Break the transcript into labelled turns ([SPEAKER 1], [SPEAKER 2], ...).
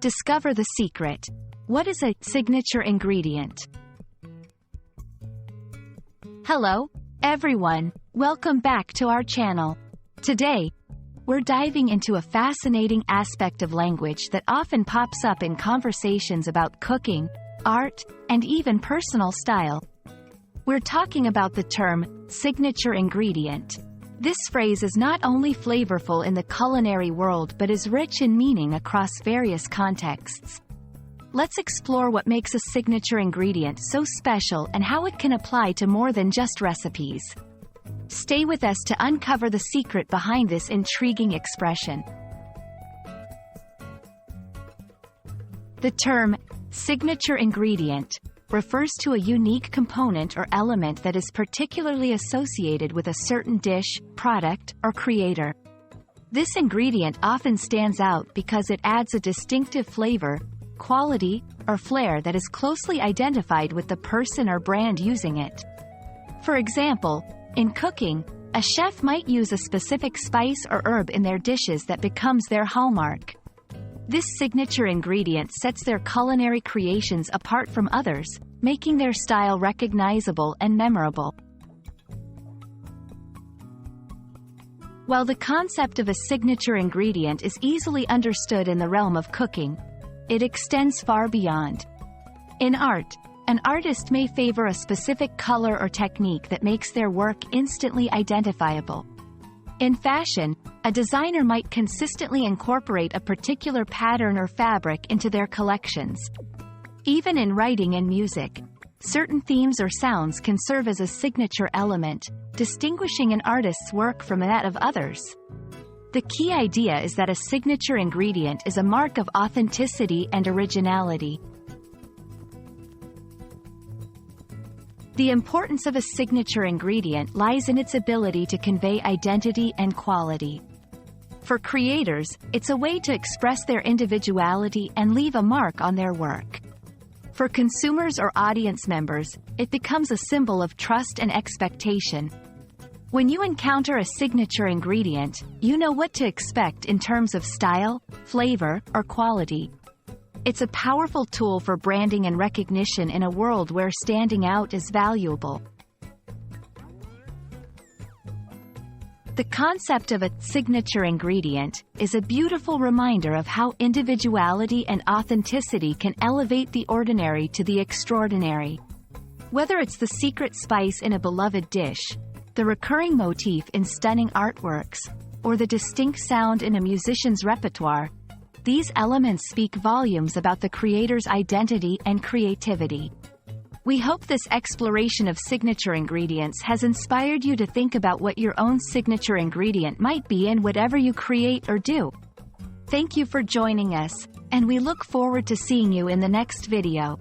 [SPEAKER 1] Discover the secret. What is a signature ingredient? Hello, everyone. Welcome back to our channel. Today, we're diving into a fascinating aspect of language that often pops up in conversations about cooking, art, and even personal style. We're talking about the term signature ingredient. This phrase is not only flavorful in the culinary world but is rich in meaning across various contexts. Let's explore what makes a signature ingredient so special and how it can apply to more than just recipes. Stay with us to uncover the secret behind this intriguing expression. The term signature ingredient refers to a unique component or element that is particularly associated with a certain dish, product, or creator. This ingredient often stands out because it adds a distinctive flavor, quality, or flair that is closely identified with the person or brand using it. For example, in cooking, a chef might use a specific spice or herb in their dishes that becomes their hallmark. This signature ingredient sets their culinary creations apart from others, making their style recognizable and memorable. While the concept of a signature ingredient is easily understood in the realm of cooking, it extends far beyond. In art, an artist may favor a specific color or technique that makes their work instantly identifiable. In fashion, a designer might consistently incorporate a particular pattern or fabric into their collections. Even in writing and music, certain themes or sounds can serve as a signature element, distinguishing an artist's work from that of others. The key idea is that a signature ingredient is a mark of authenticity and originality. The importance of a signature ingredient lies in its ability to convey identity and quality. For creators, it's a way to express their individuality and leave a mark on their work. For consumers or audience members, it becomes a symbol of trust and expectation. When you encounter a signature ingredient, you know what to expect in terms of style, flavor, or quality. It's a powerful tool for branding and recognition in a world where standing out is valuable. The concept of a signature ingredient is a beautiful reminder of how individuality and authenticity can elevate the ordinary to the extraordinary. Whether it's the secret spice in a beloved dish, the recurring motif in stunning artworks, or the distinct sound in a musician's repertoire, these elements speak volumes about the creator's identity and creativity. We hope this exploration of signature ingredients has inspired you to think about what your own signature ingredient might be in whatever you create or do. Thank you for joining us, and we look forward to seeing you in the next video.